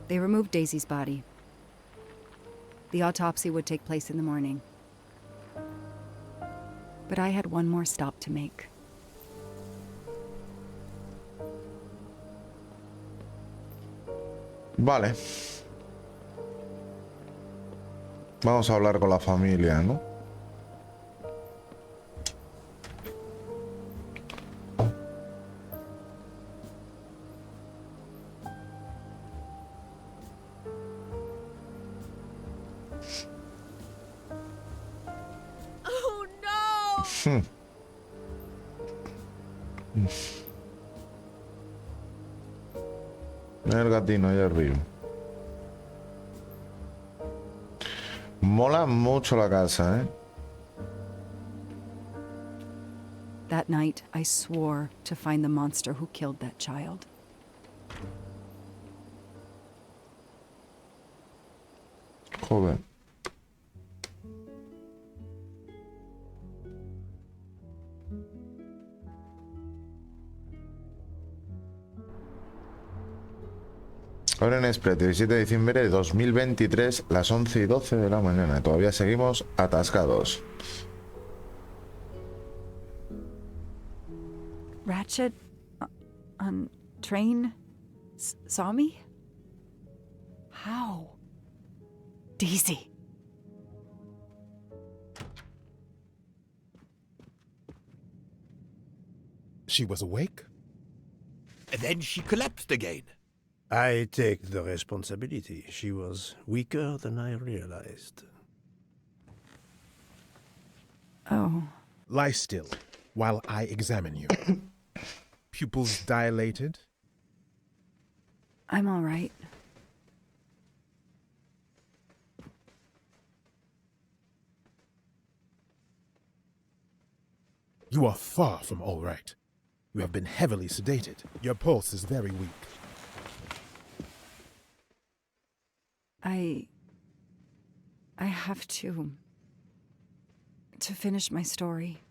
They removed Daisy's body. The autopsy would take place in the morning. But I had one more stop to make. Vale. Vamos a hablar con la familia, ¿no? Oh no! El gatino ahí arriba. Mola mucho la casa, ¿eh? That night, I swore to find the monster who killed that child. Joder. Orient Express, 17 de diciembre de 2023, las 11:12 de la mañana. Todavía seguimos atascados. Ratchet on train saw me? How? Daisy. She was awake? And then she collapsed again. I take the responsibility. She was weaker than I realized. Oh. Lie still while I examine you. Pupils dilated? I'm all right. You are far from all right. You have been heavily sedated. Your pulse is very weak. I have to finish my story.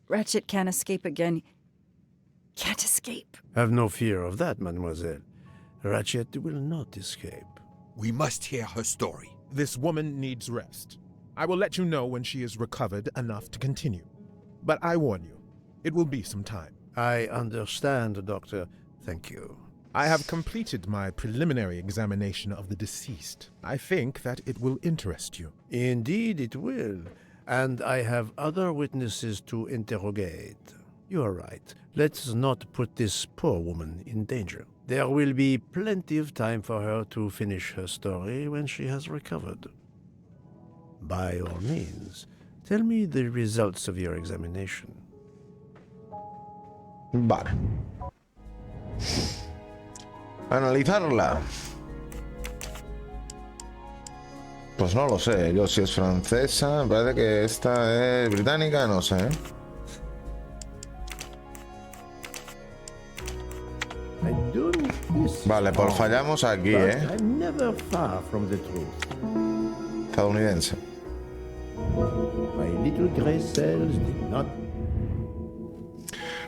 Ratchet can't escape again. Can't escape. Have no fear of that, mademoiselle. Ratchet will not escape. We must hear her story. This woman needs rest. I will let you know when she is recovered enough to continue. But I warn you, it will be some time. I understand, Doctor. Thank you. I have completed my preliminary examination of the deceased. I think that it will interest you. Indeed it will. And I have other witnesses to interrogate. You are right. Let's not put this poor woman in danger. There will be plenty of time for her to finish her story when she has recovered. By all means, tell me the results of your examination. Vale. Analizarla. Pues no lo sé. Yo si es francesa, me parece que esta es británica, no sé. Vale, pues fallamos aquí, Estadounidense.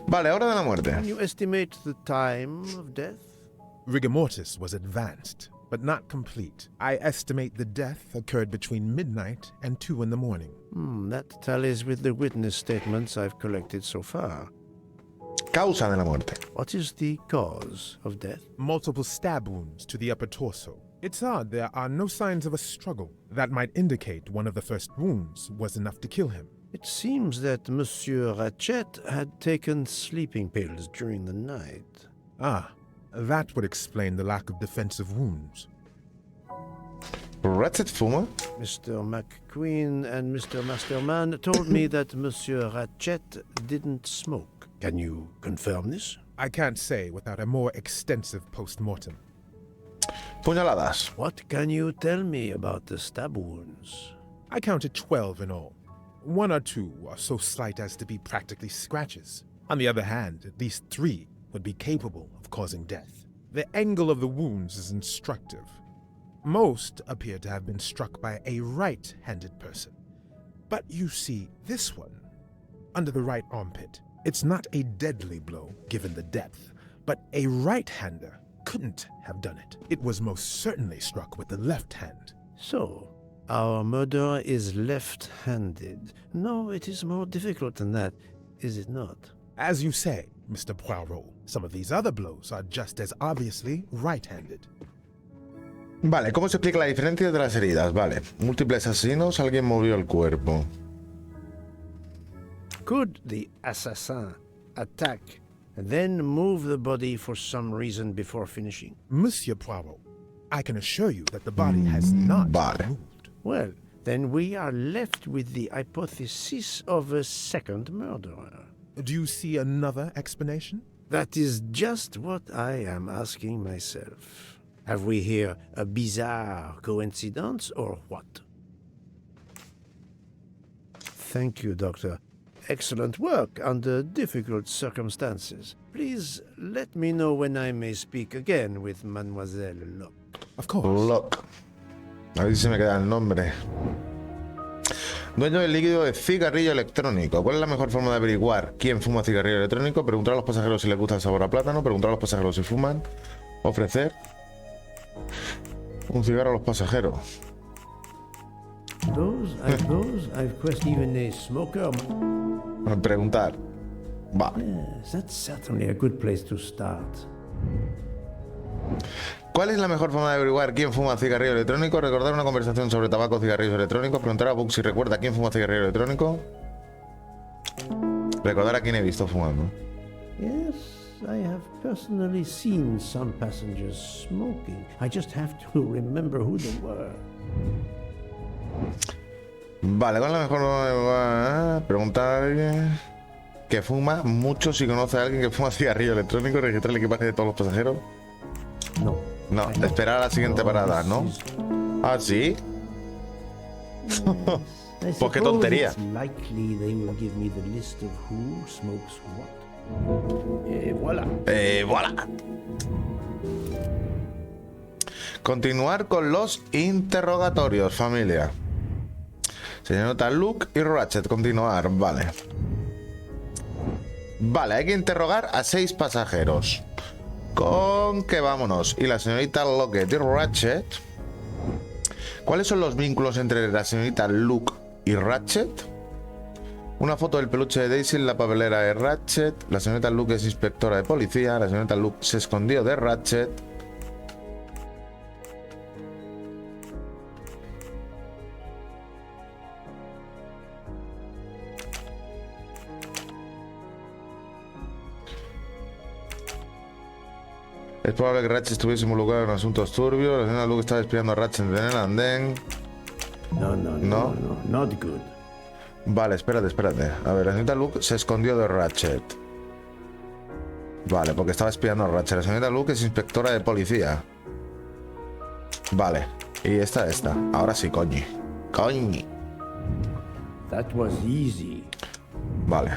Vale, hora de la muerte. Can you estimate the time of death? Rigor mortis was advanced, but not complete. I estimate the death occurred between midnight and 2 in the morning. That tallies with the witness statements I've collected so far. Causa de la muerte. What is the cause of death? Multiple stab wounds to the upper torso. It's odd there are no signs of a struggle. That might indicate one of the first wounds was enough to kill him. It seems that Monsieur Ratchet had taken sleeping pills during the night. Ah, that would explain the lack of defensive wounds. Ratchet fuma. Mr. McQueen and Mr. Masterman told me that Monsieur Ratchet didn't smoke. Can you confirm this? I can't say without a more extensive post-mortem. Puñaladas. What can you tell me about the stab wounds? I counted 12 in all. 1 or 2 are so slight as to be practically scratches. On the other hand, at least 3 would be capable of causing death. The angle of the wounds is instructive. Most appear to have been struck by a right-handed person. But you see, this one, under the right armpit, it's not a deadly blow given the depth, but a right-hander couldn't have done it. It was most certainly struck with the left hand. So, our murderer is left-handed. No, it is more difficult than that, is it not? As you say, Mr. Poirot, some of these other blows are just as obviously right-handed. Vale, ¿cómo se explica la diferencia de las heridas? Vale, múltiples asesinos, alguien movió el cuerpo. Could the assassin attack and then move the body for some reason before finishing? Monsieur Poirot, I can assure you that the body has not Vale. moved. Well, then we are left with the hypothesis of a second murderer. Do you see another explanation? That is just what I am asking myself. Have we here a bizarre coincidence or what? Thank you, Doctor. Excellent work under difficult circumstances. Please let me know when I may speak again with Mademoiselle Locke. Of course. Lock. A ver si se me queda el nombre. Dueño del líquido de cigarrillo electrónico. ¿Cuál es la mejor forma de averiguar quién fuma cigarrillo electrónico? Preguntar a los pasajeros si les gusta el sabor a plátano. Preguntar a los pasajeros si fuman. Ofrecer un cigarro a los pasajeros. I've questioned even a smoker. Preguntar. Va. Yes, that's certainly a good place to start. ¿Cuál es la mejor forma de averiguar quién fuma cigarrillo electrónico? Recordar una conversación sobre tabaco o cigarrillos electrónicos. Preguntar a Book si recuerda quién fuma cigarrillo electrónico. Recordar a quién he visto fumando. Yes, I have personally seen some passengers smoking. I just have to remember who they were. Vale, ¿cuál es la mejor forma de averiguar? Preguntar a alguien que fuma mucho si conoce a alguien que fuma cigarrillo electrónico. Registrar el equipaje de todos los pasajeros. No, esperar a la siguiente parada, ¿no? ¿Ah, sí? Pues qué tontería. Voilà. Continuar con los interrogatorios, familia. Señorita Luke y Ratchet, continuar, vale. Vale, hay que interrogar a 6 pasajeros. Con que vámonos. Y la señorita Lockett y Ratchet. ¿Cuáles son los vínculos entre la señorita Luke y Ratchet? Una foto del peluche de Daisy en la papelera de Ratchet. La señorita Luke es inspectora de policía. La señorita Luke se escondió de Ratchet. Es probable que Ratchet estuviese involucrado en asuntos turbios. La señora Luke estaba espiando a Ratchet en el andén. No, not good. Vale, espérate. A ver, la señorita Luke se escondió de Ratchet. Vale, porque estaba espiando a Ratchet. La señorita Luke es inspectora de policía. Vale, y esta. Ahora sí, coño. That was easy. Vale.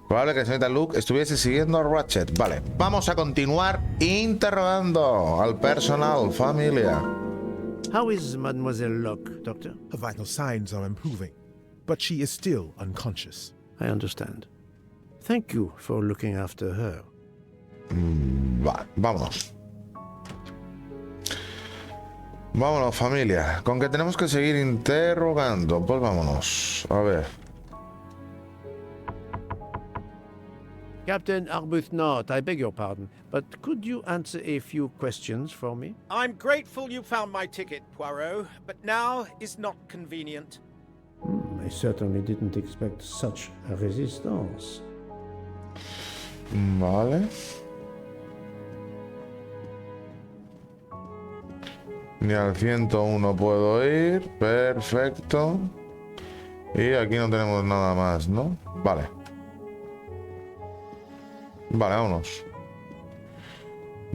Probable que la señorita Luke estuviese siguiendo a Ratchet. Vale, vamos a continuar interrogando al personal, familia. How is Mademoiselle Locke, Doctor? Her vital signs are improving, but she is still unconscious. I understand. Thank you for looking after her. Vale, vámonos. Vámonos, familia. Con que tenemos que seguir interrogando. Pues vámonos. A ver. Captain Arbuthnot, I beg your pardon, but could you answer a few questions for me? I'm grateful you found my ticket, Poirot, but now is not convenient. I certainly didn't expect such a resistance. Vale. Ni al 101 puedo ir. Perfecto. Y aquí no tenemos nada más, ¿no? Vale. Vale, vámonos.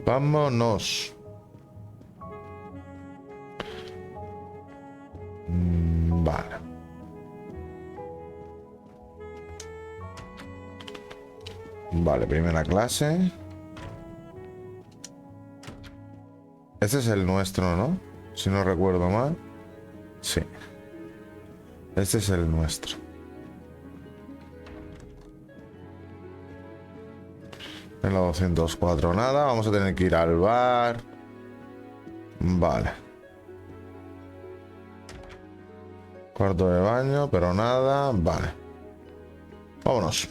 Vámonos. Vale. Vale, primera clase. Este es el nuestro, ¿no? Si no recuerdo mal. Sí. Este es el nuestro. En la 204 nada. Vamos a tener que ir al bar. Vale. Cuarto de baño, pero nada. Vale. Vámonos.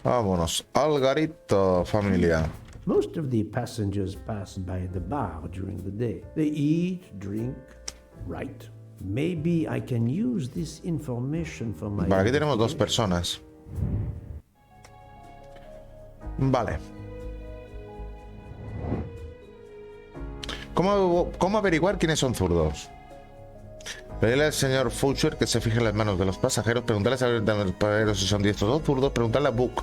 Vámonos al garito, familia. Most of the passengers pass by the bar during the day. They eat, drink, write. Maybe I can use this information for my... Vale, aquí tenemos dos personas. Vale. ¿Cómo averiguar quiénes son zurdos? Pedirle al señor Foucher que se fije en las manos de los pasajeros, preguntarle a los pasajeros si son diestros o zurdos, preguntarle a Book.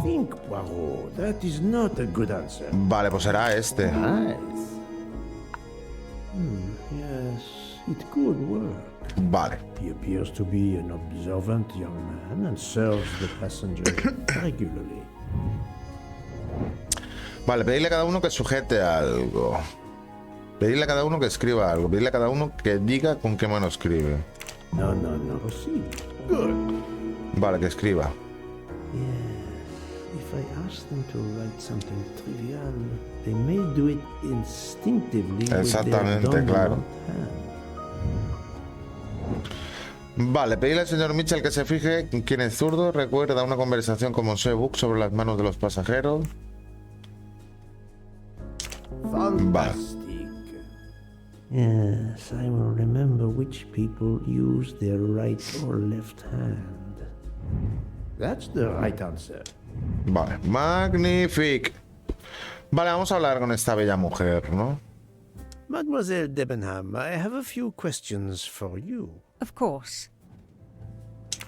Think, Poirot. That is not a good answer. Vale, pues será este. Nice. Yes, it could work. Vale. He appears to be an observant young man and serves the passengers regularly. Vale, pedirle a cada uno que sujete algo. Pedirle a cada uno que escriba algo. Pedirle a cada uno que diga con qué mano escribe. No. Proceed. Good. Vale, que escriba. If I ask them to write something trivial, they may do it instinctively. Exactamente, with their claro. dominant hand. Vale, pedirle al señor Mitchell que se fije en quién es zurdo. Recuerda una conversación con Monsieur Book sobre las manos de los pasajeros. Fantastic. Yes, I will remember which people use their right or left hand. That's the right answer. Vale, magnífico. Vale, vamos a hablar con esta bella mujer, ¿no? Mademoiselle Debenham, I have a few questions for you. Of course.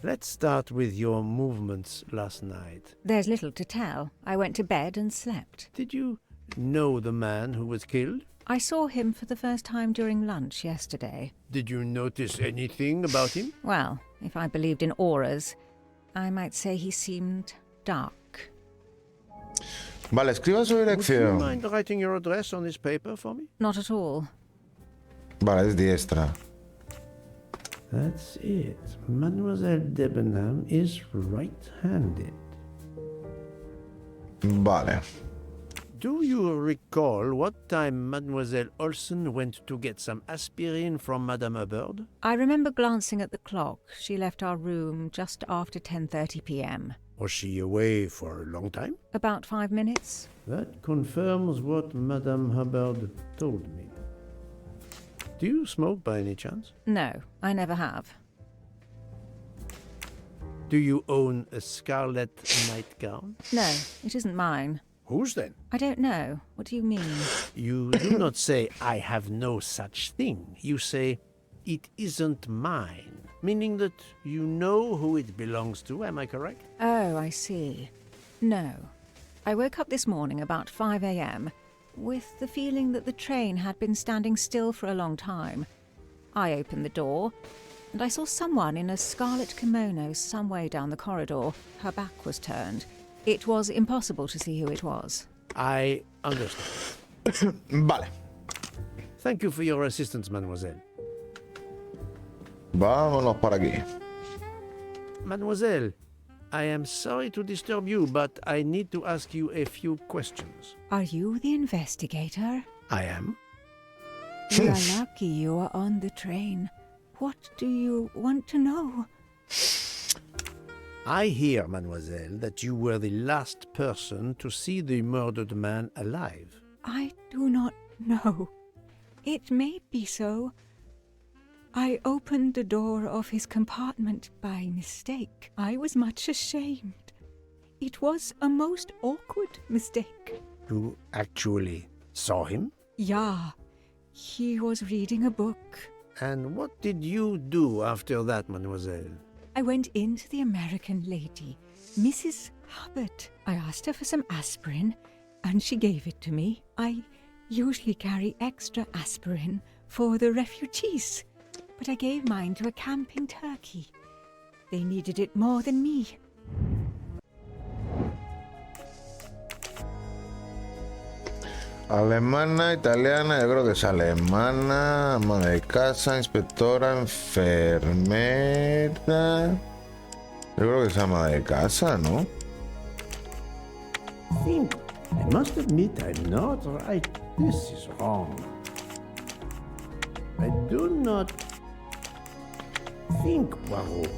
Let's start with your movements last night. There's little to tell. I went to bed and slept. Did you know the man who was killed? I saw him for the first time during lunch yesterday. Did you notice anything about him? Well, if I believed in auras, I might say he seemed dark. Vale, escriba su Would you dirección. mind writing your address on this paper for me? Not at all. Vale, es diestra. That's it. Mademoiselle Debenham is right-handed. Vale. Do you recall what time Mademoiselle Olsen went to get some aspirin from Madame Hubbard? I remember glancing at the clock. She left our room just after 10:30 p.m. Was she away for a long time? About 5 minutes. That confirms what Madame Hubbard told me. Do you smoke by any chance? No, I never have. Do you own a scarlet nightgown? No, it isn't mine. Whose then? I don't know. What do you mean? You do not say, I have no such thing. You say, it isn't mine, meaning that you know who it belongs to. Am I correct? Oh, I see. No. I woke up this morning about 5 a.m. with the feeling that the train had been standing still for a long time. I opened the door, and I saw someone in a scarlet kimono some way down the corridor. Her back was turned. It was impossible to see who it was. I understand. Vale. Thank you for your assistance, mademoiselle. Vámonos para aquí. Mademoiselle, I am sorry to disturb you, but I need to ask you a few questions. Are you the investigator? I am. You are lucky you are on the train. What do you want to know? I hear, mademoiselle, that you were the last person to see the murdered man alive. I do not know. It may be so. I opened the door of his compartment by mistake. I was much ashamed. It was a most awkward mistake. You actually saw him? Yeah, he was reading a book. And what did you do after that, mademoiselle? I went in to the American lady, Mrs. Hubbard. I asked her for some aspirin, and she gave it to me. I usually carry extra aspirin for the refugees, but I gave mine to a camping turkey. They needed it more than me. Alemana, italiana, yo creo que es alemana, ama de casa, inspectora, enfermera. Yo creo que se llama de casa, ¿no? Think. I must admit I'm not right. This is wrong. I do not think, Poirot.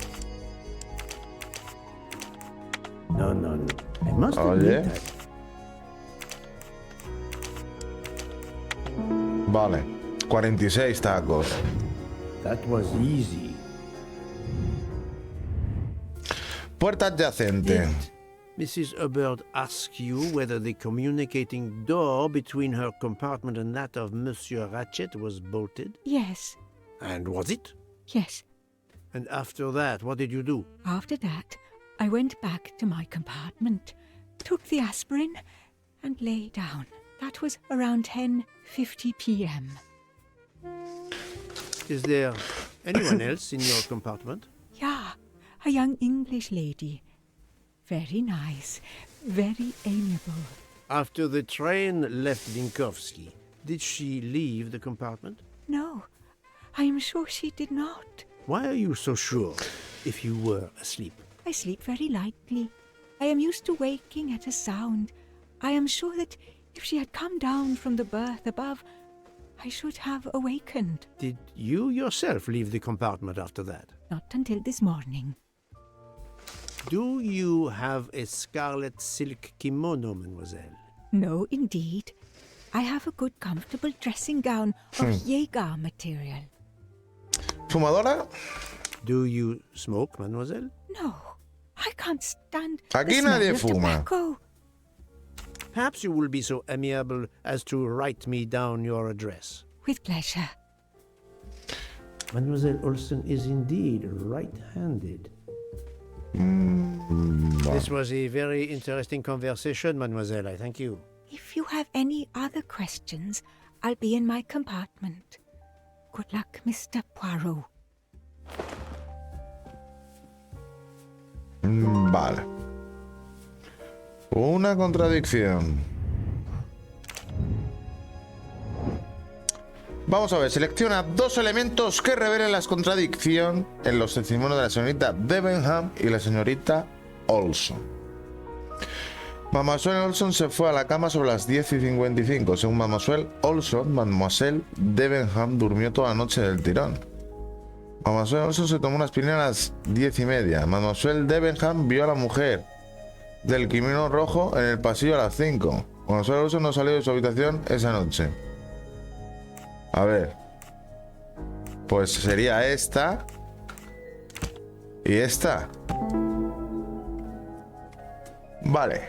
No. I must Oye. admit Vale. 46 tacos. that was easy. Puerta adyacente. Did Mrs. Hubbard ask you whether the communicating door between her compartment and that of Monsieur Ratchet was bolted? Yes, And was it? yes. And after that, what did you do? After that, I went back to my compartment, took the aspirin, and lay down. That was around 10:50 p.m. Is there anyone else in your compartment? Yeah, a young English lady. Very nice, very amiable. After the train left Linkovsky, did she leave the compartment? No, I am sure she did not. Why are you so sure if you were asleep? I sleep very lightly. I am used to waking at a sound. I am sure that if she had come down from the berth above, I should have awakened. Did you yourself leave the compartment after that? Not until this morning. Do you have a scarlet silk kimono, mademoiselle? No, indeed. I have a good, comfortable dressing gown of Jaeger material. ¿Fumadora? Do you smoke, mademoiselle? No, I can't stand Aquí the smell nadie of fuma. tobacco. Perhaps you will be so amiable as to write me down your address. With pleasure. Mademoiselle Olsen is indeed right-handed. This was a very interesting conversation, mademoiselle. I thank you. If you have any other questions, I'll be in my compartment. Good luck, Mr. Poirot. Vale. Una contradicción. Vamos a ver, selecciona dos elementos que revelen la contradicción en los testimonios de la señorita Debenham y la señorita Olson. Mademoiselle Olson se fue a la cama sobre las 10:55. Según Mademoiselle Olson, Mademoiselle Debenham durmió toda la noche del tirón. Mademoiselle Olson se tomó una aspirina a las 10:30. Mademoiselle Debenham vio a la mujer del kimono rojo en el pasillo a las 5. Mademoiselle Olson no salió de su habitación esa noche. A ver. Pues sería esta. Y esta. Vale.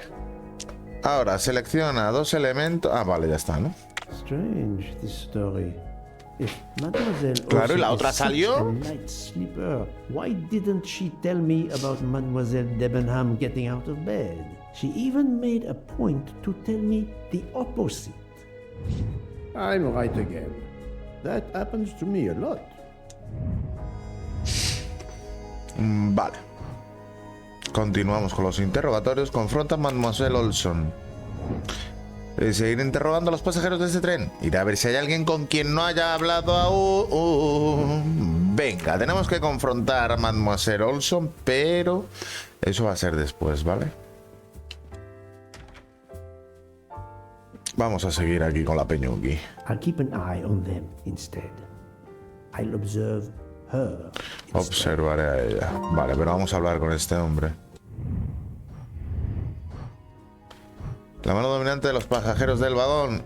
Ahora selecciona dos elementos. Ah, vale, ya está, ¿no? Strange, this story. If Mademoiselle Claro, ¿y la Olsen otra is such salió? a light sleeper, why didn't she tell me about Mademoiselle Debenham getting out of bed? She even made a point to tell me the opposite. I'm right again. That happens to me a lot. Vale. Continuamos con los interrogatorios. Confronta a Mademoiselle Olson. Seguir interrogando a los pasajeros de este tren. Ir a ver si hay alguien con quien no haya hablado aún. Venga, tenemos que confrontar a Mademoiselle Olson, pero eso va a ser después, ¿vale? Vamos a seguir aquí con la Peñuqui. I'll keep an eye on them instead. I'll observe her. Observaré a ella. Vale, pero vamos a hablar con este hombre. La mano dominante de los pasajeros del vagón.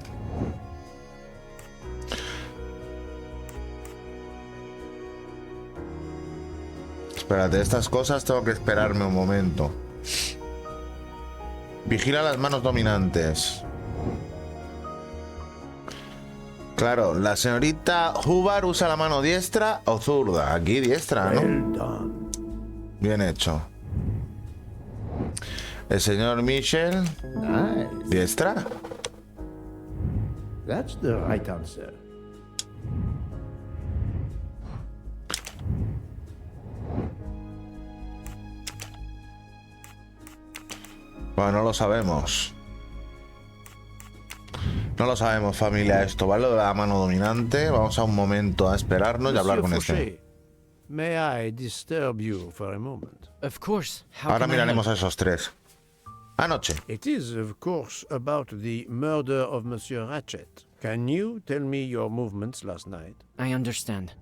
Espérate, estas cosas tengo que esperarme un momento. Vigila las manos dominantes. Claro, la señorita Hubbard usa la mano diestra o zurda. Aquí diestra, ¿no? Well done. Bien hecho. El señor Michel, Nice. diestra. That's the right answer. Bueno, no lo sabemos. No lo sabemos, familia, esto, ¿vale? Lo de la mano dominante. Vamos a un momento a esperarnos y hablar con Monsieur este. Fauché, May I disturb you for a moment? Of course. How Ahora can I help? miraremos a esos tres. Anoche. It is, of course, about the murder of Monsieur Ratchet. Can you tell me your movements last night? I understand.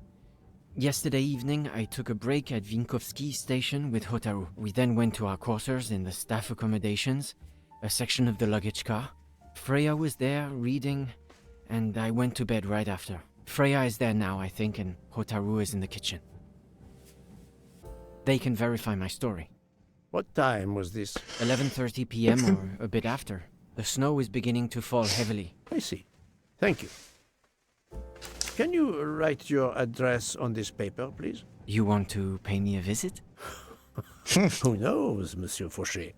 Yesterday evening, I took a break at Vinkovsky station with Hotaru. We then went to our quarters in the staff accommodations, a section of the luggage car. Freya was there, reading, and I went to bed right after. Freya is there now, I think, and Hotaru is in the kitchen. They can verify my story. What time was this? 11:30 p.m. or a bit after. The snow is beginning to fall heavily. I see. Thank you. Can you write your address on this paper, please? You want to pay me a visit? Who knows, Monsieur Fauché?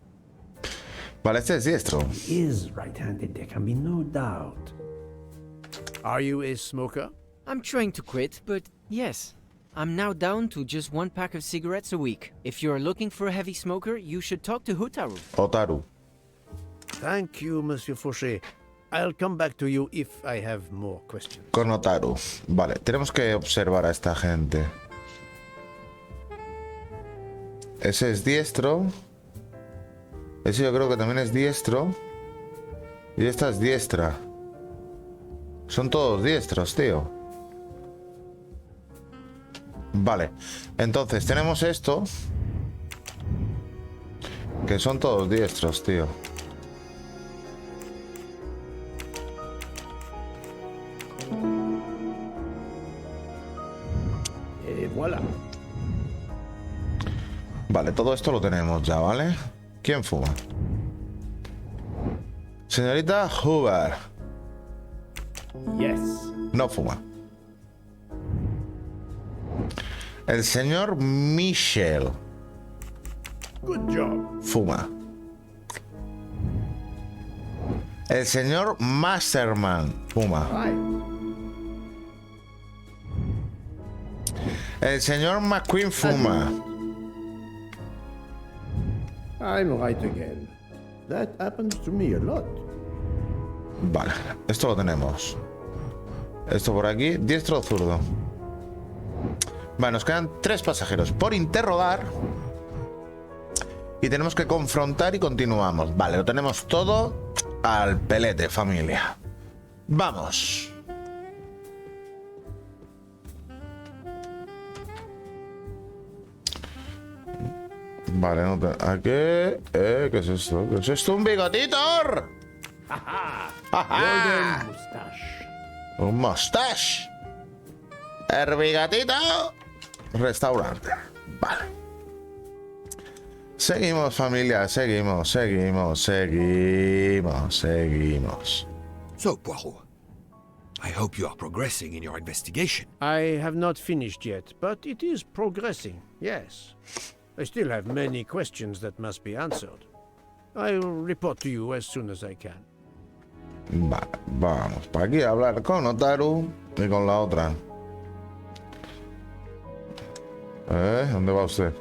Vale, este es diestro. He is right-handed, there can be no doubt. Are you a smoker? I'm trying to quit, but yes. I'm now down to just 1 pack of cigarettes a week. If you're looking for a heavy smoker, you should talk to Hotaru. Otaru. Thank you, Monsieur Fauché. I'll come back to you if I have more questions. Con Otaru. Vale, tenemos que observar a esta gente. Ese es diestro. Ese yo creo que también es diestro. Y esta es diestra. Son todos diestros, tío. Vale, entonces tenemos esto. Que son todos diestros, tío. Voilà. Vale, todo esto lo tenemos ya, ¿vale? ¿Quién fuma? Señorita Hoover. Yes. No fuma. El señor Michel. Good job. Fuma. El señor Masterman. Fuma. Right. El señor McQueen fuma. I'm right again. That happens to me a lot. Vale, esto lo tenemos. Esto por aquí, diestro o zurdo. Vale, nos quedan 3 pasajeros por interrogar. Y tenemos que confrontar y continuamos. Vale, lo tenemos todo al pelete, familia. Vamos. Vale, no te... ¿A qué? ¿Qué es esto? ¿Qué es esto? ¡Un bigotito! Golden mustache. Un mustache. El bigotito. Restaurante. Vale. Seguimos, familia. Seguimos. So, Poirot, I hope you are progressing in your investigation. I have not finished yet, but it is progressing, yes. I still have many questions that must be answered. I will report to you as soon as I can. Vamos para aquí a hablar con Otaru y con la otra. ¿Dónde va usted?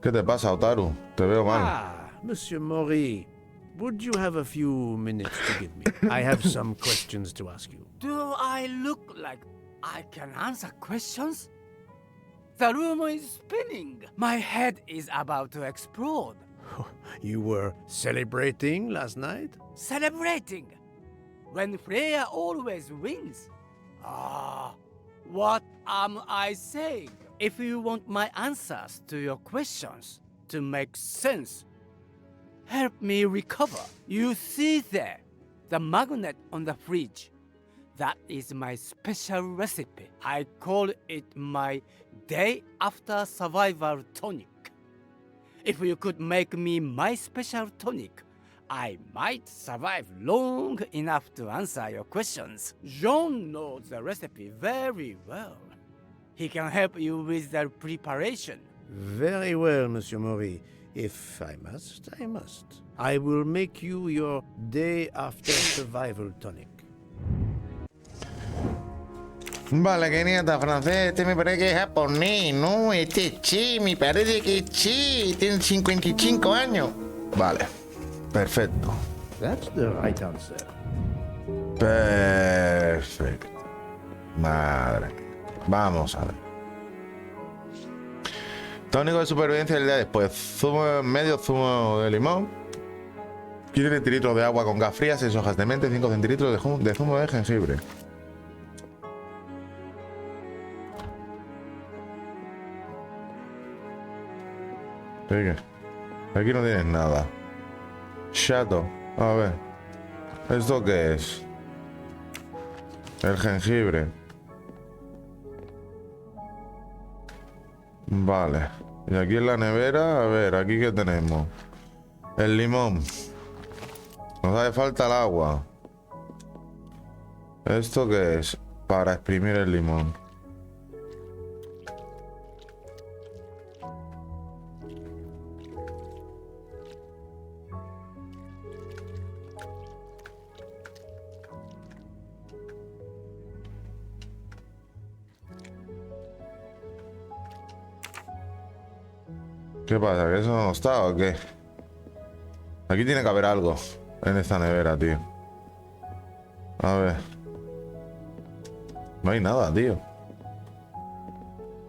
¿Qué te pasa, Otaru? Te veo mal. Ah, Monsieur Maury, would you have a few minutes to give me? I have some questions to ask you. Do I look like I can answer questions? The room is spinning. My head is about to explode. You were celebrating last night? Celebrating when Freya always wins. Ah, what am I saying? If you want my answers to your questions to make sense, help me recover. You see there, the magnet on the fridge. That is my special recipe. I call it my day after survival tonic. If you could make me my special tonic, I might survive long enough to answer your questions. Jean knows the recipe very well. He can help you with the preparation. Very well, Monsieur Maury. If I must, I must. I will make you your day after survival tonic. Vale, que nieta francés, este me parece que es japonés, ¿no? Este es chi, me parece que es chi, tiene 55 años. Vale, perfecto. That's the right answer. Perfecto. Madre mía. Vamos a ver. Tónico de supervivencia el día después. Zumo medio zumo de limón. 15 centilitros de agua con gas fría, 6 hojas de mente, 5 centilitros de zumo de jengibre. Aquí no tienes nada. Chato. A ver. ¿Esto qué es? El jengibre. Vale. Y aquí en la nevera, a ver, aquí qué tenemos. El limón. Nos hace falta el agua. ¿Esto qué es? Para exprimir el limón. ¿Qué pasa? ¿Que eso no está o qué? Aquí tiene que haber algo en esta nevera, tío. A ver. No hay nada, tío.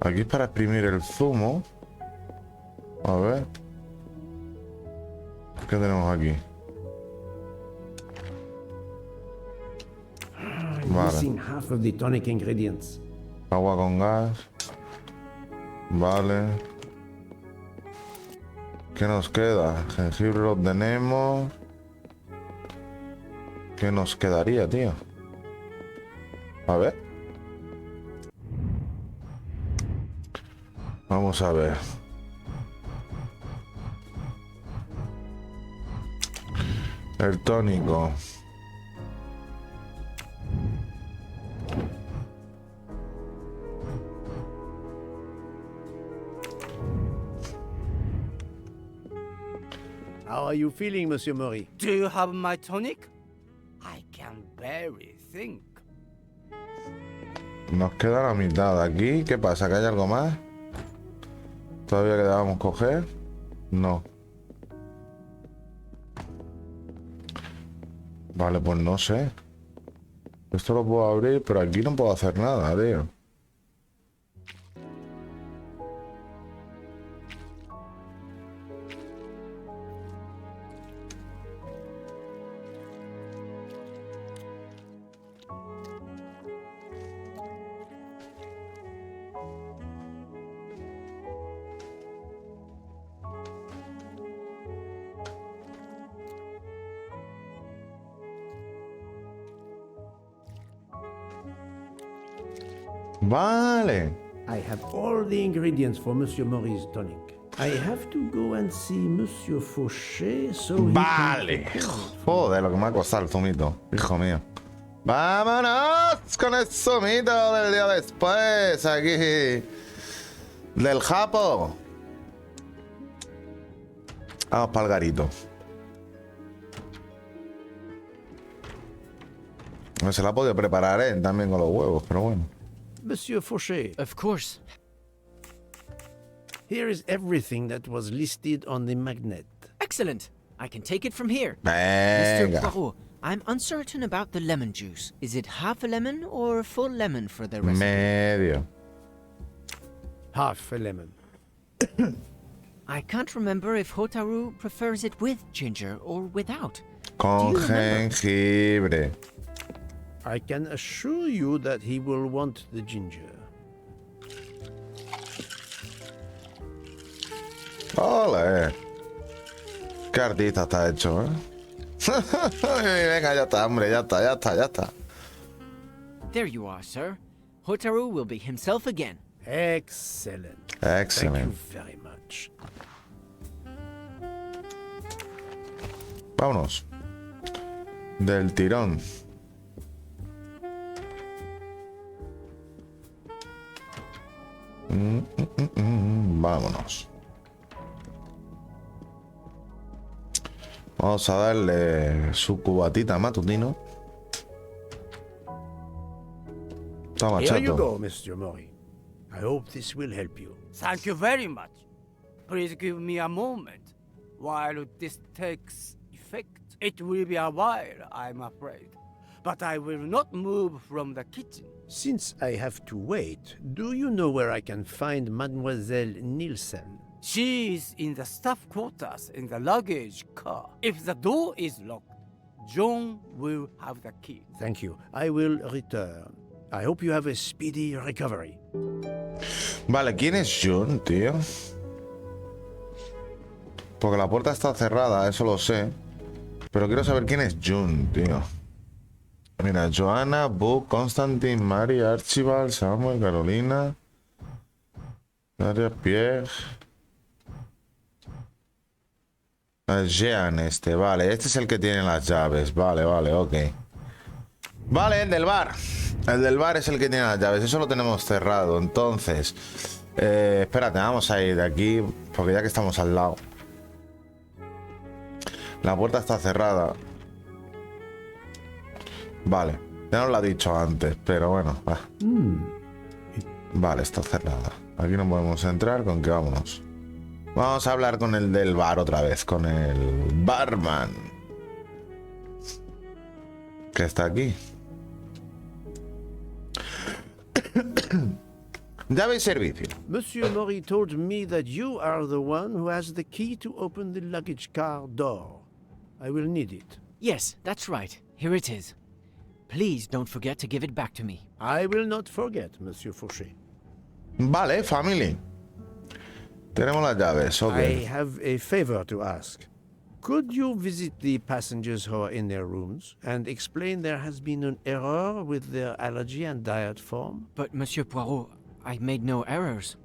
Aquí es para exprimir el zumo. A ver. ¿Qué tenemos aquí? Vale. Missing half of the tonic ingredients. Agua con gas. Vale. ¿Qué nos queda? Jengibre lo tenemos. ¿Qué nos quedaría, tío? A ver. Vamos a ver. El tónico. How are you feeling, Monsieur Mori? Do you have my tonic? I can barely think. Nos queda la mitad de aquí. ¿Qué pasa? ¿Que hay algo más? ¿Todavía quedábamos coger? No. Vale, pues no sé. Esto lo puedo abrir, pero aquí no puedo hacer nada, tío. Vale. I have all the ingredients for Monsieur Mori's tonic. I have to go and see Monsieur Fauché so he Vale. can... Joder, lo que me ha costado el zumito. Hijo mío. Vámonos con el zumito del día después. Aquí. Del Japo. Vamos para el garito. No se la ha podido preparar, también con los huevos, pero bueno. Monsieur Fauché, Of course. here is everything that was listed on the magnet. Excellent. I can take it from here. Venga. Mr. Poirot, I'm uncertain about the lemon juice. Is it half a lemon or a full lemon for the recipe? Medio. Half a lemon. I can't remember if Hotaru prefers it with ginger or without. Con Do you remember? jengibre. I can assure you that he will want the ginger. Ole. Qué artista está hecho, ¿eh? Venga, ya está, hombre, ya está. There you are, sir. Hotaru will be himself again. Excellent. Excellent. Thank you very much. Vámonos. Del tirón. Vámonos. Vamos a darle su cubatita matutino. Toma, Here you chato. go, Mr. Mori. I hope this will help you. Thank you very much. Please give me a moment while this takes effect. It will be a while, I'm afraid. but I will not move from the kitchen. Since I have to wait, do you know where I can find Mademoiselle Nielsen? She is in the staff quarters in the luggage car. If the door is locked, John will have the key. Thank you. I will return. I hope you have a speedy recovery. Vale, ¿quién es John, tío? Porque la puerta está cerrada, eso lo sé. Pero quiero saber quién es John, tío. Mira, Joanna, Book, Constantine, Mary, Archibald, Samuel, Carolina, Daria, Pierre. Jean, vale. Este es el que tiene las llaves. Vale, vale, ok. Vale, el del bar. El del bar es el que tiene las llaves. Eso lo tenemos cerrado. Entonces, espérate, vamos a ir de aquí. Porque ya que estamos al lado. La puerta está cerrada. Vale, ya nos lo ha dicho antes, pero bueno, va. Vale, está cerrada. Aquí no podemos entrar, con que vámonos. Vamos a hablar con el del bar otra vez, con el barman. Que está aquí. Llave y servicio. Monsieur Mori told me that you are the one who has the key to open the luggage car door. I will need it. Yes, that's right. Here it is. Please don't forget to give it back to me. I will not forget, Monsieur Fauché. Vale, family. Tenemos las llaves, ok. I have a favor to ask. Could you visit the passengers who are in their rooms and explain there has been an error with their allergy and diet form? But, Monsieur Poirot, I made no errors.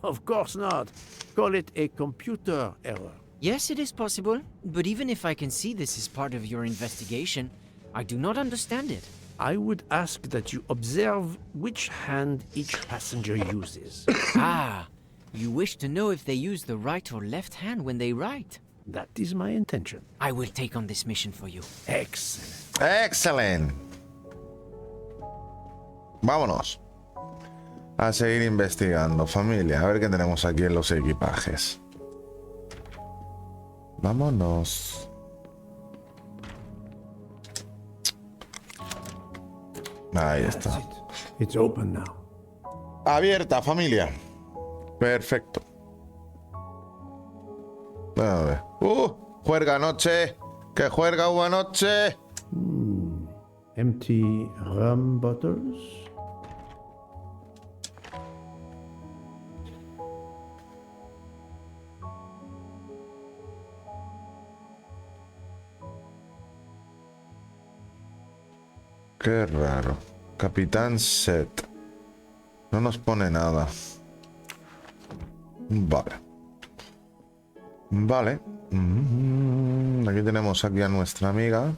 Of course not. Call it a computer error. Yes, it is possible, but even if I can see this is part of your investigation, I do not understand it. I would ask that you observe which hand each passenger uses. Ah, you wish to know if they use the right or left hand when they write? That is my intention. I will take on this mission for you. Excellent. Excellent. Vámonos. A seguir investigando, familia. A ver qué tenemos aquí en los equipajes. Vámonos. Ahí está. It's open now. Abierta, familia. Perfecto. A ver. Juerga anoche. Que juerga hubo anoche. Empty rum bottles. Qué raro. Capitán Set. No nos pone nada. Vale. Vale. Aquí tenemos aquí a nuestra amiga.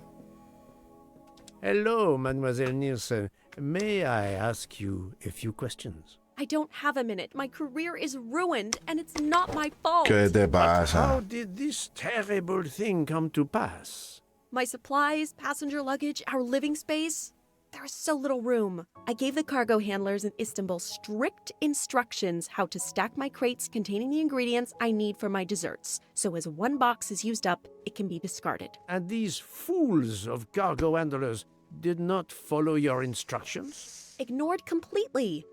Hello, Mademoiselle Nielsen. May I ask you a few questions? I don't have a minute. My career is ruined, and it's not my fault. ¿Qué te How pasa? did this terrible thing come to pass? My supplies, passenger luggage, our living space. There is so little room. I gave the cargo handlers in Istanbul strict instructions how to stack my crates containing the ingredients I need for my desserts. So as one box is used up, it can be discarded. And these fools of cargo handlers did not follow your instructions? Ignored completely.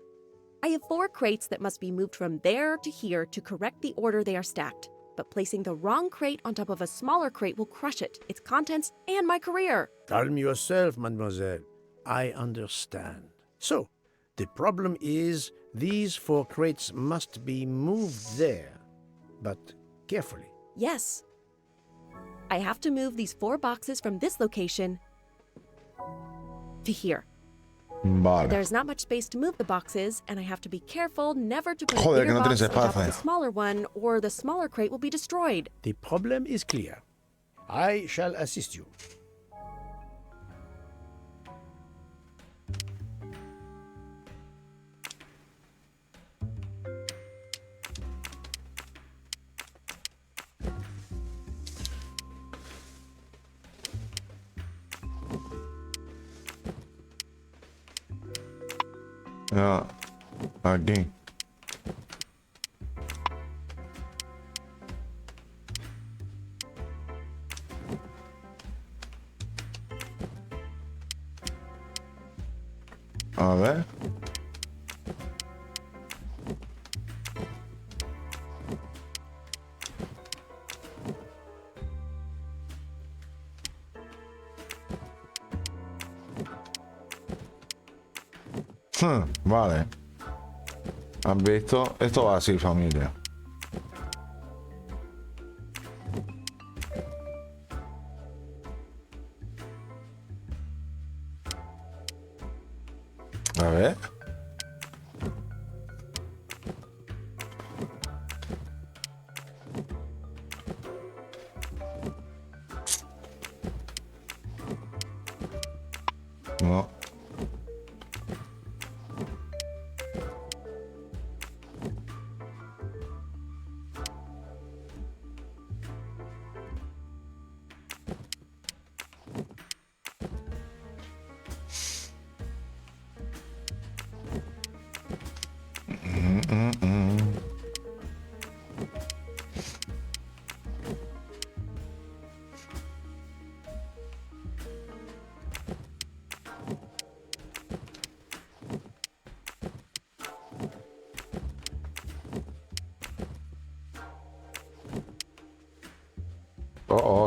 I have 4 crates that must be moved from there to here to correct the order they are stacked. But placing the wrong crate on top of a smaller crate will crush it, its contents, and my career. Calm yourself, mademoiselle. I understand. So, the problem is these 4 crates must be moved there, but carefully. Yes. I have to move these 4 boxes from this location to here. Vale. There's not much space to move the boxes, and I have to be careful never to put a Joder, que bigger no box tienes on top of espacio. the smaller one, or the smaller crate will be destroyed. The problem is clear. I shall assist you. Ah, aquí. A ver. Vale. ¿Han visto? Esto va así, familia. A ver. No.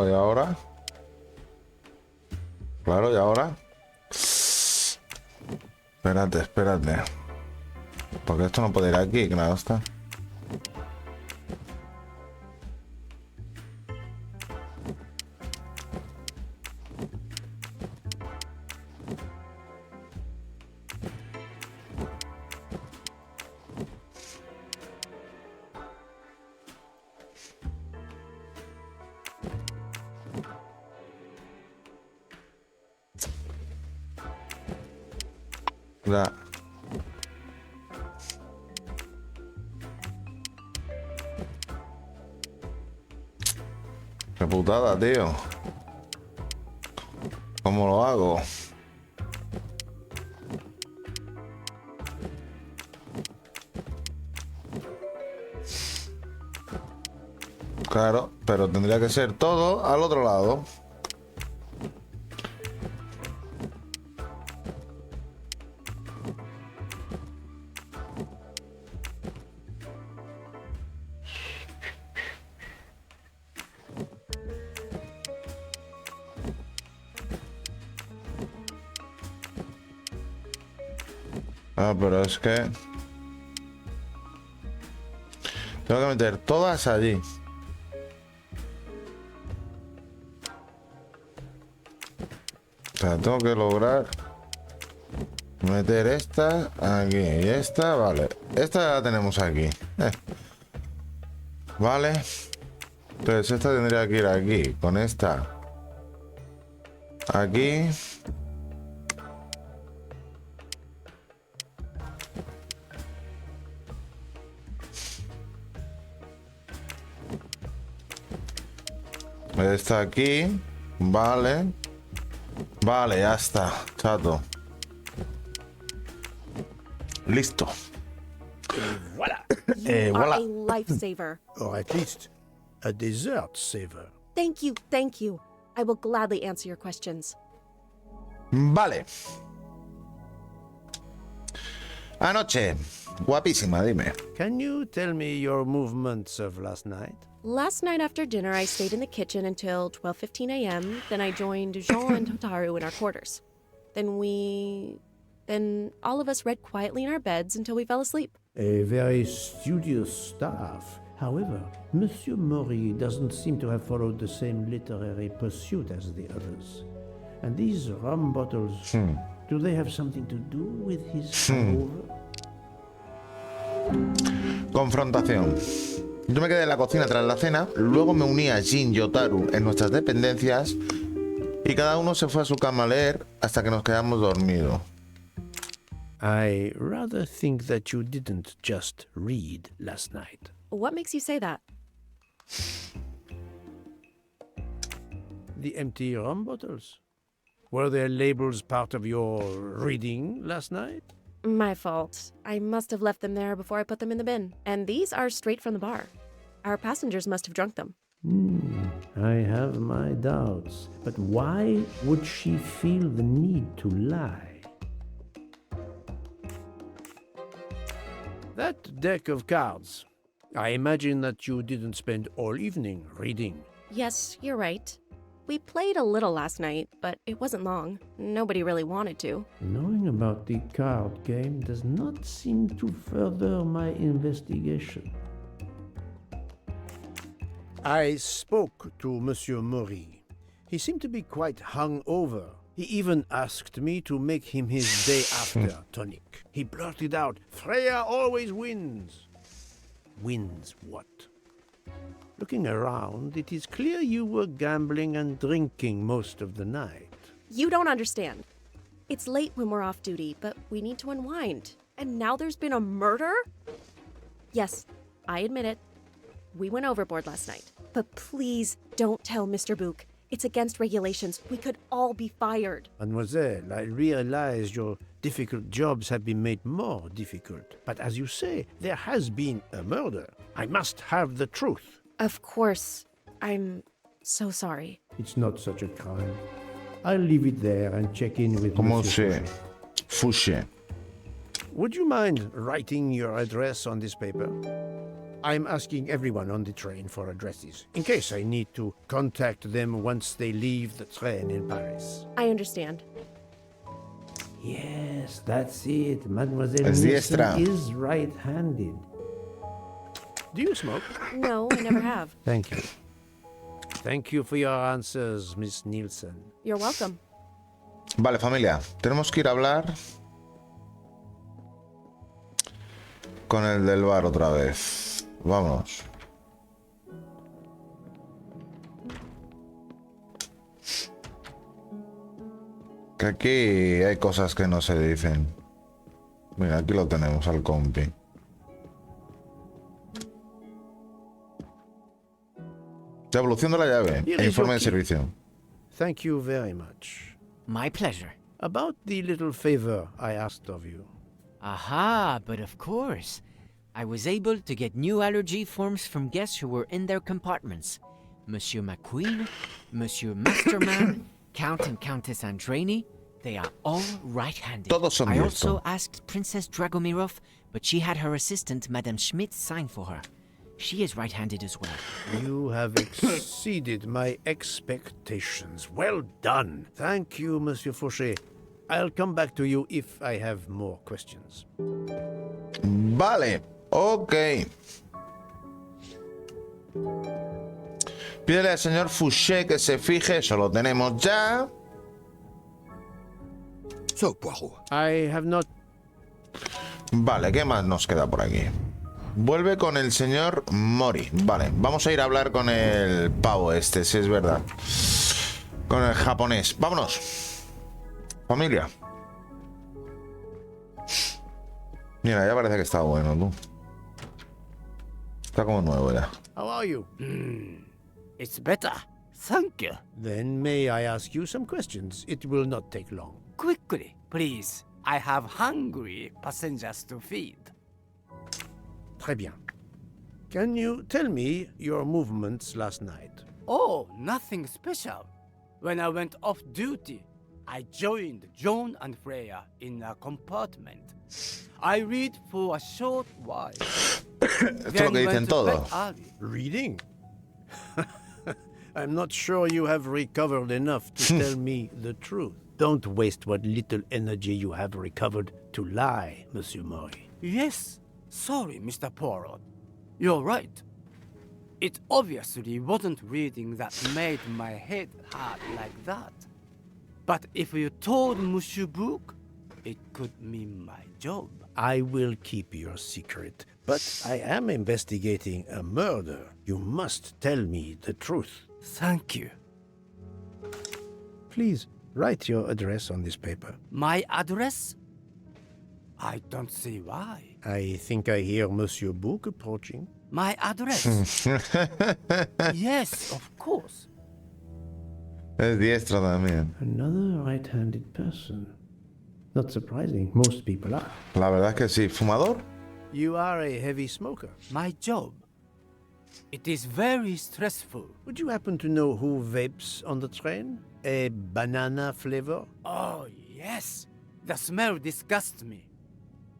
¿Y ahora? Claro, ¿y ahora? Espérate. Porque esto no puede ir aquí, claro está. Ya. Qué putada, tío. ¿Cómo lo hago? Claro, pero tendría que ser todo al otro lado. Ah, pero es que tengo que meter todas allí. O sea, tengo que lograr meter esta aquí y esta, vale. Esta la tenemos aquí. Vale. Entonces esta tendría que ir aquí, con esta aquí. Esta aquí, vale. Vale, ya está, chato. Listo. Voilà. You are voilà. a lifesaver. Or at least a dessert saver. Thank you, thank you. I will gladly answer your questions. Vale. Anoche, guapísima, dime. Can you tell me your movements of last night? Last night after dinner, I stayed in the kitchen until 12:15 a.m. Then I joined Jean and Hotaru in our quarters. Then all of us read quietly in our beds until we fell asleep. A very studious staff. However, Monsieur Maury doesn't seem to have followed the same literary pursuit as the others. And these rum bottles, do they have something to do with his hangover? Confrontación. Yo me quedé en la cocina tras la cena, luego me uní a Jin y Otaru en nuestras dependencias y cada uno se fue a su cama a leer hasta que nos quedamos dormidos. I rather think that you didn't just read last night. What makes you say that? The empty rum bottles. Were their labels part of your reading last night? My fault. I must have left them there before I put them in the bin. And these are straight from the bar. Our passengers must have drunk them. I have my doubts. But why would she feel the need to lie? That deck of cards. I imagine that you didn't spend all evening reading. Yes, you're right. We played a little last night, but it wasn't long. Nobody really wanted to. Knowing about the card game does not seem to further my investigation. I spoke to Monsieur Maury. He seemed to be quite hungover. He even asked me to make him his day after tonic. He blurted out, "Freya always wins." Wins what? Looking around, it is clear you were gambling and drinking most of the night. You don't understand. It's late when we're off duty, but we need to unwind. And now there's been a murder? Yes, I admit it. We went overboard last night. But please don't tell Mr. Book. It's against regulations. We could all be fired. Mademoiselle, I realize your difficult jobs have been made more difficult. But as you say, there has been a murder. I must have the truth. Of course. I'm so sorry. It's not such a crime. I'll leave it there and check in with ¿Cómo Monsieur se fuche? Would you mind writing your address on this paper? I'm asking everyone on the train for addresses, in case I need to contact them once they leave the train in Paris. I understand. Yes, that's it. Mademoiselle Es Nielsen diestra. is right-handed. Do you smoke? No, I never have. Thank you. Thank you for your answers, Miss Nielsen. You're welcome. Vale, familia, tenemos que ir a hablar con el del bar otra vez. Vámonos. Que aquí hay cosas que no se dicen. Mira, aquí lo tenemos al compi. Devolución de la llave. Here E is informe your de key. servicio. Thank you very much. My pleasure. About the little favor I asked of you. Aha, but of course. I was able to get new allergy forms from guests who were in their compartments. Monsieur McQueen, Monsieur Masterman, Count and Countess Andreni, they are all right-handed. Todos son I diestro. also asked Princess Dragomirov, but she had her assistant, Madame Schmidt, sign for her. She is right-handed as well. You have exceeded my expectations. Well done. Thank you, Monsieur Fauché. I'll come back to you if I have more questions. Vale, ok. Pídele al señor Fouché que se fije, eso lo tenemos ya. So, Poirot, I have not... Vale, ¿qué más nos queda por aquí? Vuelve con el señor Mori. Vale, vamos a ir a hablar con el pavo este, si es verdad. Con el japonés. Vámonos. Familia. Mira, ya parece que está bueno, tú. Está como nuevo ya. How are you? It's better. Thank you. Then may I ask you some questions? It will not take long. Quickly, please. I have hungry passengers to feed. Très bien. Can you tell me your movements last night? Oh, nothing special. When I went off duty, I joined John and Freya in a compartment. I read for a short while. Esto es lo que dicen todos. Reading? I'm not sure you have recovered enough to tell me the truth. Don't waste what little energy you have recovered to lie, Monsieur Maury. Yes. Sorry, Mr. Poirot. You're right. It obviously wasn't reading that made my head hurt like that. But if you told Monsieur Book, it could mean my job. I will keep your secret, but I am investigating a murder. You must tell me the truth. Thank you. Please, write your address on this paper. My address? I don't see why. I think I hear Monsieur Book approaching. My address? Yes, of course. Es diestro también. Another right-handed person. Not surprising, most people are. La verdad es que sí. ¿Fumador? You are a heavy smoker. My job. It is very stressful. Would you happen to know who vapes on the train? A banana flavor? Oh, yes. The smell disgusts me.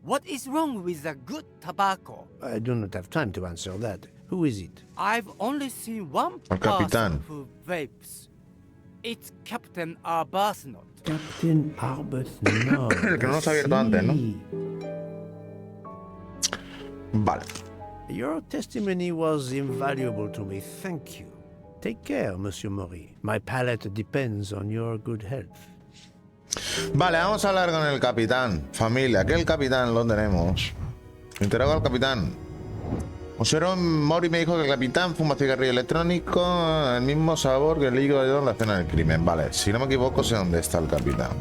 What is wrong with a good tobacco? I do not have time to answer that. Who is it? I've only seen one El person capitán. who vapes. It's Captain Arbuthnot. Captain Arbuthnot. El que no nos ha abierto antes, ¿no? Vale. Your testimony was invaluable to me. Thank you. Take care, Monsieur Maury. My palate depends on your good health. Vale, vamos a hablar con el capitán. Familia, que el capitán lo tenemos. Interrogo al capitán. Monsieur Maury me dijo que el capitán fuma cigarrillo electrónico, el mismo sabor que el líquido de la escena del crimen. Vale, si no me equivoco sé dónde está el capitán.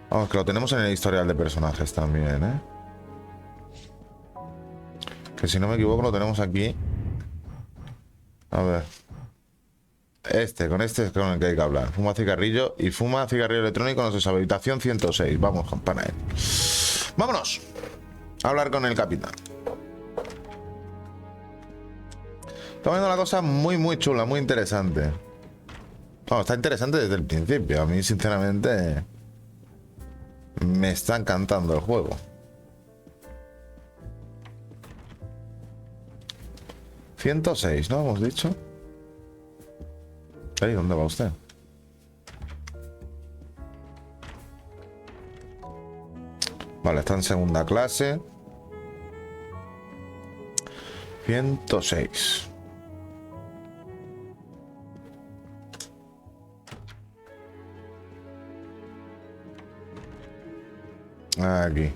Vamos, que lo tenemos en el historial de personajes también, ¿eh? Que si no me equivoco lo tenemos aquí. A ver. Con este es con el que hay que hablar. Fuma cigarrillo y fuma cigarrillo electrónico, no se sabe. Habitación 106. Vamos, para él. Vámonos a hablar con el capitán. Está viendo una cosa muy chula, muy interesante. Vamos, está interesante desde el principio. A mí, sinceramente, me está encantando el juego. ...106, ¿no? Hemos dicho. Hey, ¿dónde va usted? Vale, está en segunda clase. 106. Aquí.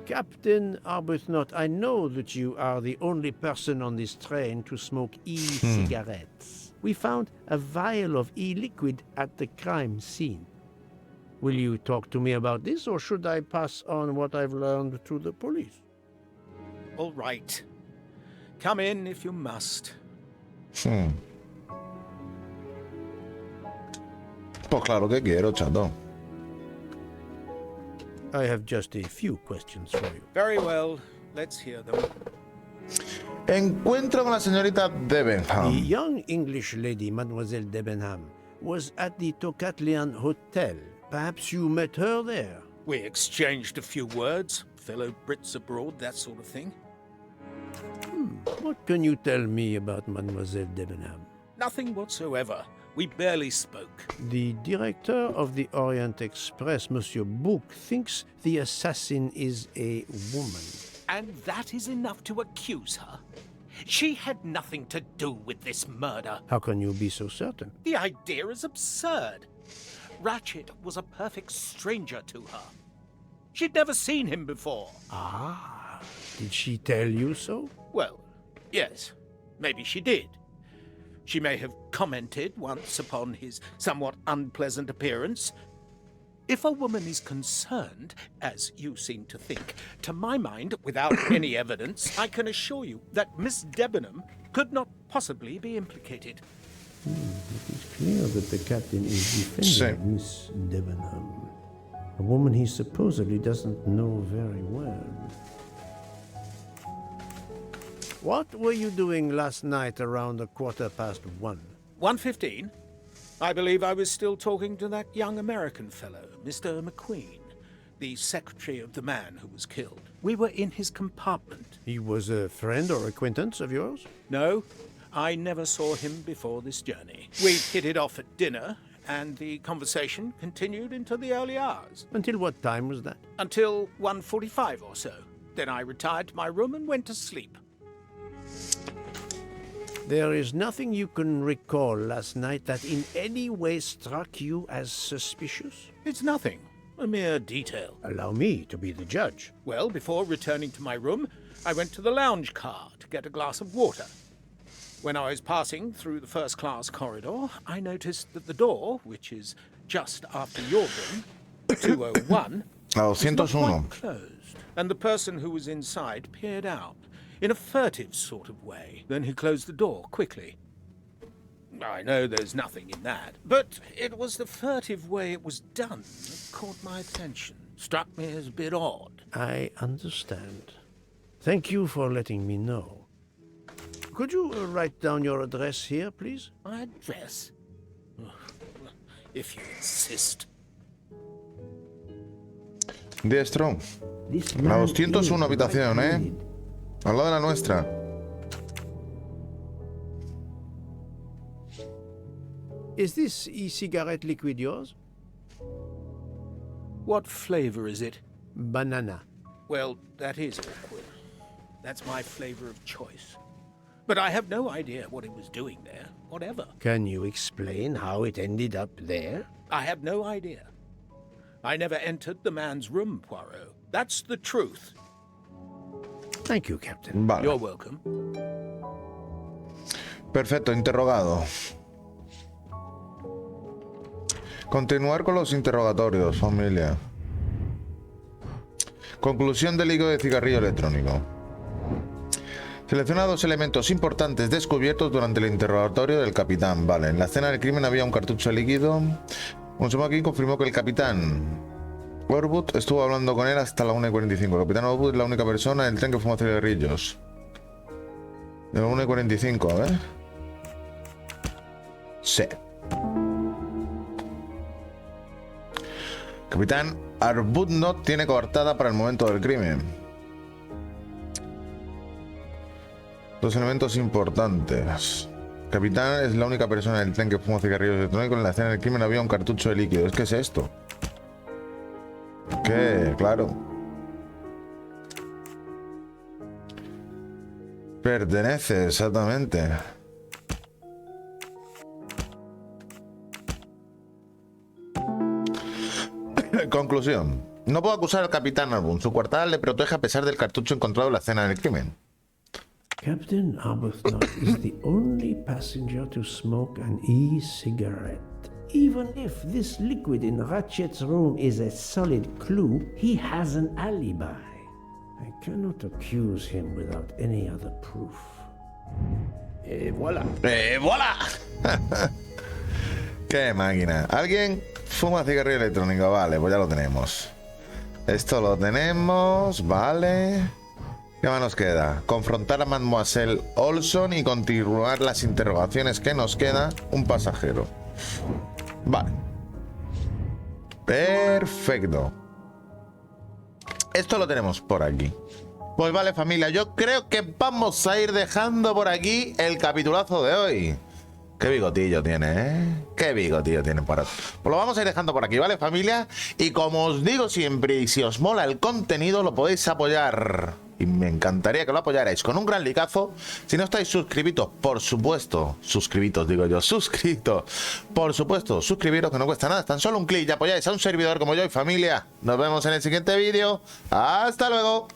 Captain Arbuthnot, I know that you are the only person on this train to smoke e-cigarettes. We found a vial of e-liquid at the crime scene. Will you talk to me about this, or should I pass on what I've learned to the police? All right. Come in if you must. Pues claro que quiero, chato. I have just a few questions for you. Very well. Let's hear them. Encuentro con la señorita The Debenham. young English lady, Mademoiselle Debenham, was at the Tocatlian Hotel. Perhaps you met her there? We exchanged a few words. Fellow Brits abroad, that sort of thing. What can you tell me about Mademoiselle Debenham? Nothing whatsoever. We barely spoke. The director of the Orient Express, Monsieur Bouc, thinks the assassin is a woman. And that is enough to accuse her. She had nothing to do with this murder. How can you be so certain? The idea is absurd. Ratchet was a perfect stranger to her. She'd never seen him before. Ah, did she tell you so? Well, yes, maybe she did. She may have commented once upon his somewhat unpleasant appearance. If a woman is concerned, as you seem to think, to my mind, without any evidence, I can assure you that Miss Debenham could not possibly be implicated. It is clear that the captain is defending Miss Debenham, a woman he supposedly doesn't know very well. What were you doing last night around 1:15? 1:15? I believe I was still talking to that young American fellow, Mr. McQueen, the secretary of the man who was killed. We were in his compartment. He was a friend or acquaintance of yours? No, I never saw him before this journey. We hit it off at dinner, and the conversation continued into the early hours. Until what time was that? Until 1:45 or so. Then I retired to my room and went to sleep. There is nothing you can recall last night that in any way struck you as suspicious? It's nothing. A mere detail. Allow me to be the judge. Well, before returning to my room, I went to the lounge car to get a glass of water. When I was passing through the first-class corridor, I noticed that the door, which is just after your room, 201, was not 201. quite closed, and the person who was inside peered out in a furtive sort of way. Then he closed the door quickly. I know there's nothing in that, but it was the furtive way it was done that caught my attention. Struck me as a bit odd. I understand. Thank you for letting me know. Could you write down your address here, please? My address? if you insist. Diestro. La 201 habitación, ¿eh? Al lado de la nuestra. Is this e-cigarette liquid yours? What flavor is it? Banana. Well, that is awkward. That's my flavor of choice. But I have no idea what it was doing there, whatever. Can you explain how it ended up there? I have no idea. I never entered the man's room, Poirot. That's the truth. Thank you, Captain. Vale. You're welcome. Perfecto, interrogado. Continuar con los interrogatorios, familia. Conclusión del líquido de cigarrillo electrónico. Selecciona 2 elementos importantes descubiertos durante el interrogatorio del capitán. Vale, en la escena del crimen había un cartucho líquido. Un aquí confirmó que el capitán Warwood estuvo hablando con él hasta la 1:45. El capitán Warwood es la única persona en el tren que fuma cigarrillos. De la 1:45, a ver. Sí. Capitán Arbuthnot tiene coartada para el momento del crimen. 2 elementos importantes. Capitán es la única persona en el tren que fuma cigarrillos electrónicos. En la escena del crimen había un cartucho de líquido. ¿Qué es esto? ¿Qué? Claro. Pertenece, exactamente. Conclusión. No puedo acusar al capitán Arbuthnot. Su coartada le protege a pesar del cartucho encontrado en la escena del crimen. Captain Arbuthnot is the only passenger to smoke an e-cigarette. Even if this liquid in Ratchet's room is a solid clue, he has an alibi. I cannot accuse him without any other proof. Voilà. Voilà. Qué máquina. ¿Alguien fuma cigarrillo electrónico? Vale, pues ya lo tenemos. Esto lo tenemos, vale. ¿Qué más nos queda? Confrontar a Mademoiselle Olson y continuar las interrogaciones que nos queda. Un pasajero. Vale. Perfecto. Esto lo tenemos por aquí. Pues vale, familia, yo creo que vamos a ir dejando por aquí el capitulazo de hoy. Qué bigotillo tiene, ¿eh? Qué bigotillo tiene para... Pues lo vamos a ir dejando por aquí, ¿vale, familia? Y como os digo siempre, y si os mola el contenido, lo podéis apoyar. Y me encantaría que lo apoyarais con un gran likeazo. Si no estáis suscritos, por supuesto, suscritos, por supuesto, suscribiros, que no cuesta nada, es tan solo un clic y apoyáis a un servidor como yo y familia. Nos vemos en el siguiente vídeo. ¡Hasta luego!